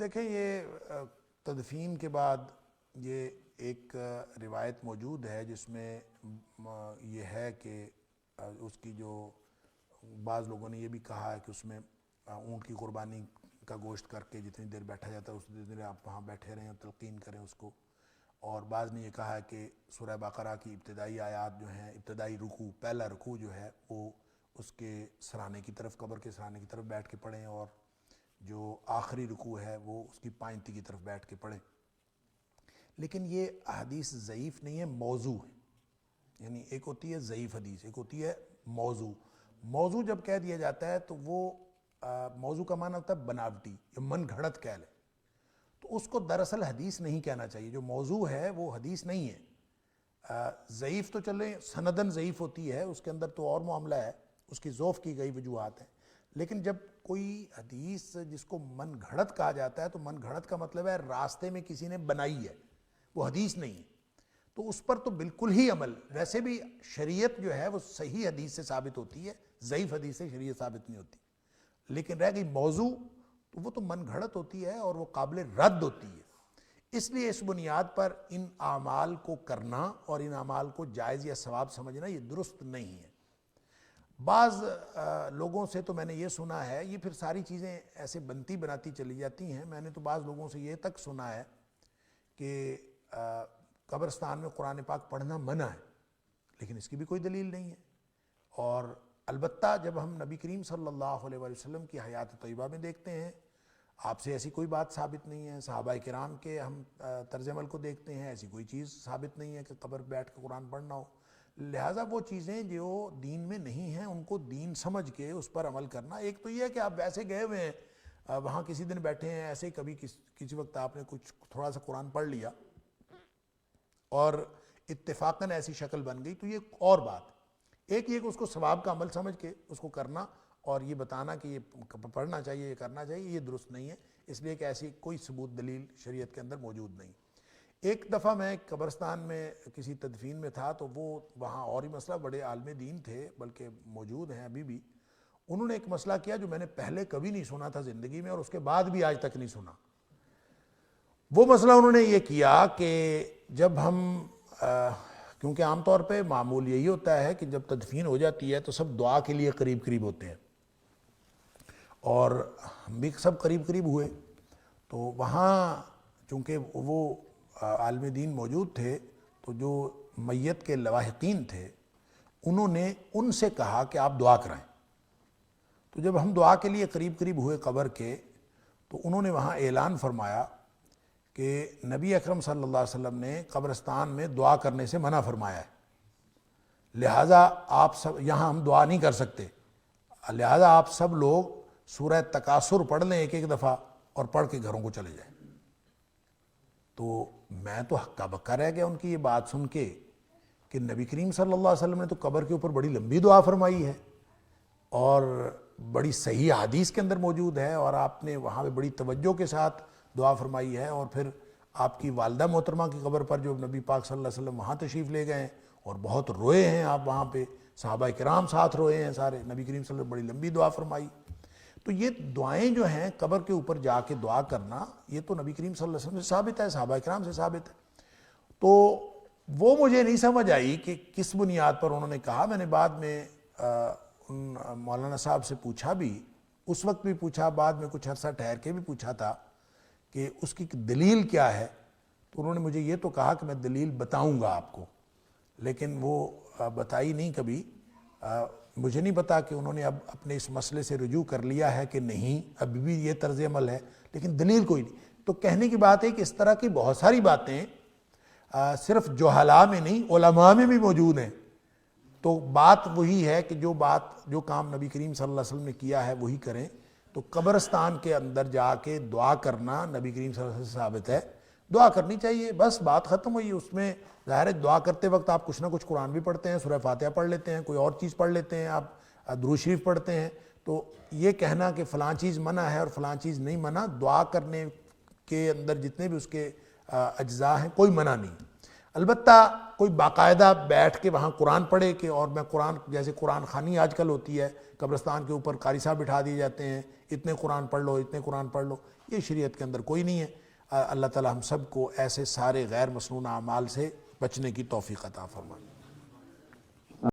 دیکھیں یہ تدفین کے بعد یہ ایک روایت موجود ہے جس میں یہ ہے کہ اس کی جو بعض لوگوں نے یہ بھی کہا ہے کہ اس میں اونٹ کی قربانی کا گوشت کر کے جتنی دیر بیٹھا جاتا ہے اس دیر آپ وہاں بیٹھے رہیں اور تلقین کریں اس کو. اور بعض نے یہ کہا ہے کہ سورہ بقرہ کی ابتدائی آیات جو ہیں، ابتدائی رکوع، پہلا رکوع جو ہے وہ اس کے سرانے کی طرف، قبر کے سرانے کی طرف بیٹھ کے پڑھیں، اور جو آخری رکوع ہے وہ اس کی پائنتی کی طرف بیٹھ کے پڑھیں. لیکن یہ حدیث ضعیف نہیں ہے، موضوع ہے. یعنی ایک ہوتی ہے ضعیف حدیث، ایک ہوتی ہے موضوع. موضوع جب کہہ دیا جاتا ہے تو وہ موضوع کا معنی ہوتا ہے بناوٹی یا من گھڑت کہہ لیں، تو اس کو دراصل حدیث نہیں کہنا چاہیے. جو موضوع ہے وہ حدیث نہیں ہے. ضعیف تو چلیں سندن ضعیف ہوتی ہے، اس کے اندر تو اور معاملہ ہے، اس کی ضعف کی گئی وجوہات ہیں. لیکن جب کوئی حدیث جس کو من گھڑت کہا جاتا ہے تو من گھڑت کا مطلب ہے راستے میں کسی نے بنائی ہے، وہ حدیث نہیں ہے، تو اس پر تو بالکل ہی عمل. ویسے بھی شریعت جو ہے وہ صحیح حدیث سے ثابت ہوتی ہے، ضعیف حدیث سے شریعت ثابت نہیں ہوتی. لیکن رہ گئی موضوع تو وہ تو من گھڑت ہوتی ہے اور وہ قابل رد ہوتی ہے. اس لیے اس بنیاد پر ان اعمال کو کرنا اور ان اعمال کو جائز یا ثواب سمجھنا یہ درست نہیں ہے. بعض لوگوں سے تو میں نے یہ سنا ہے، یہ پھر ساری چیزیں ایسے بنتی بناتی چلی جاتی ہیں. میں نے تو بعض لوگوں سے یہ تک سنا ہے کہ قبرستان میں قرآن پاک پڑھنا منع ہے، لیکن اس کی بھی کوئی دلیل نہیں ہے. اور البتہ جب ہم نبی کریم صلی اللہ علیہ وآلہ وسلم کی حیات طیبہ میں دیکھتے ہیں، آپ سے ایسی کوئی بات ثابت نہیں ہے. صحابہ کرام کے ہم طرز عمل کو دیکھتے ہیں، ایسی کوئی چیز ثابت نہیں ہے کہ قبر بیٹھ کے قرآن پڑھنا ہو. لہٰذا وہ چیزیں جو دین میں نہیں ہیں ان کو دین سمجھ کے اس پر عمل کرنا. ایک تو یہ ہے کہ آپ ویسے گئے ہوئے ہیں وہاں کسی دن بیٹھے ہیں، ایسے ہی کبھی کسی وقت آپ نے کچھ تھوڑا سا قرآن پڑھ لیا اور اتفاقاً ایسی شکل بن گئی، تو یہ اور بات. ایک یہ کہ اس کو ثواب کا عمل سمجھ کے اس کو کرنا اور یہ بتانا کہ یہ پڑھنا چاہیے، یہ کرنا چاہیے، یہ درست نہیں ہے. اس لیے کہ ایسی کوئی ثبوت دلیل شریعت کے اندر موجود نہیں. ایک دفعہ میں قبرستان میں کسی تدفین میں تھا، تو وہ وہاں اور ہی مسئلہ، بڑے عالم دین تھے بلکہ موجود ہیں ابھی بھی. انہوں نے ایک مسئلہ کیا جو میں نے پہلے کبھی نہیں سنا تھا زندگی میں، اور اس کے بعد بھی آج تک نہیں سنا. وہ مسئلہ انہوں نے یہ کیا کہ جب ہم کیونکہ عام طور پہ معمول یہی ہوتا ہے کہ جب تدفین ہو جاتی ہے تو سب دعا کے لیے قریب قریب ہوتے ہیں، اور ہم بھی سب قریب قریب ہوئے. تو وہاں چونکہ وہ عالم دین موجود تھے، تو جو میت کے لواحقین تھے انہوں نے ان سے کہا کہ آپ دعا کرائیں. تو جب ہم دعا کے لیے قریب قریب ہوئے قبر کے، تو انہوں نے وہاں اعلان فرمایا کہ نبی اکرم صلی اللہ علیہ وسلم نے قبرستان میں دعا کرنے سے منع فرمایا ہے، لہٰذا آپ سب یہاں ہم دعا نہیں کر سکتے، لہٰذا آپ سب لوگ سورہ تکاثر پڑھ لیں ایک ایک دفعہ اور پڑھ کے گھروں کو چلے جائیں. تو میں تو ہکا بکا رہ گیا ان کی یہ بات سن کے کہ نبی کریم صلی اللہ علیہ وسلم نے تو قبر کے اوپر بڑی لمبی دعا فرمائی ہے اور بڑی صحیح حدیث کے اندر موجود ہے، اور آپ نے وہاں پہ بڑی توجہ کے ساتھ دعا فرمائی ہے. اور پھر آپ کی والدہ محترمہ کی قبر پر جو نبی پاک صلی اللہ علیہ وسلم وہاں تشریف لے گئے ہیں اور بہت روئے ہیں آپ وہاں پہ، صحابہ کرام ساتھ روئے ہیں سارے، نبی کریم صلی اللہ علیہ وسلم بڑی لمبی دعا فرمائی. تو یہ دعائیں جو ہیں قبر کے اوپر جا کے دعا کرنا، یہ تو نبی کریم صلی اللہ علیہ وسلم سے ثابت ہے، صحابہ کرام سے ثابت ہے. تو وہ مجھے نہیں سمجھ آئی کہ کس بنیاد پر انہوں نے کہا. میں نے بعد میں ان مولانا صاحب سے پوچھا بھی، اس وقت بھی پوچھا، بعد میں کچھ عرصہ ٹھہر کے بھی پوچھا تھا کہ اس کی دلیل کیا ہے. تو انہوں نے مجھے یہ تو کہا کہ میں دلیل بتاؤں گا آپ کو، لیکن وہ بتائی نہیں کبھی. مجھے نہیں پتا کہ انہوں نے اب اپنے اس مسئلے سے رجوع کر لیا ہے کہ نہیں، ابھی بھی یہ طرز عمل ہے، لیکن دلیل کوئی نہیں. تو کہنے کی بات ہے کہ اس طرح کی بہت ساری باتیں صرف جہلاء میں نہیں، علماء میں بھی موجود ہیں. تو بات وہی ہے کہ جو کام نبی کریم صلی اللہ علیہ وسلم نے کیا ہے وہی کریں. تو قبرستان کے اندر جا کے دعا کرنا نبی کریم صلی اللہ علیہ وسلم سے ثابت ہے، دعا کرنی چاہیے، بس بات ختم ہوئی. اس میں ظاہر ہے دعا کرتے وقت آپ کچھ نہ کچھ قرآن بھی پڑھتے ہیں، سورہ فاتحہ پڑھ لیتے ہیں، کوئی اور چیز پڑھ لیتے ہیں، آپ درود شریف پڑھتے ہیں. تو یہ کہنا کہ فلاں چیز منع ہے اور فلاں چیز نہیں منع، دعا کرنے کے اندر جتنے بھی اس کے اجزاء ہیں کوئی منع نہیں. البتہ کوئی باقاعدہ بیٹھ کے وہاں قرآن پڑھے کہ اور میں قرآن جیسے قرآن خوانی آج کل ہوتی ہے، قبرستان کے اوپر قاری صاحب بٹھا دیے جاتے ہیں، اتنے قرآن پڑھ لو اتنے قرآن پڑھ لو، یہ شریعت کے اندر کوئی نہیں ہے۔ اللہ تعالی ہم سب کو ایسے سارے غیر مسنون اعمال سے بچنے کی توفیق عطا فرمائے۔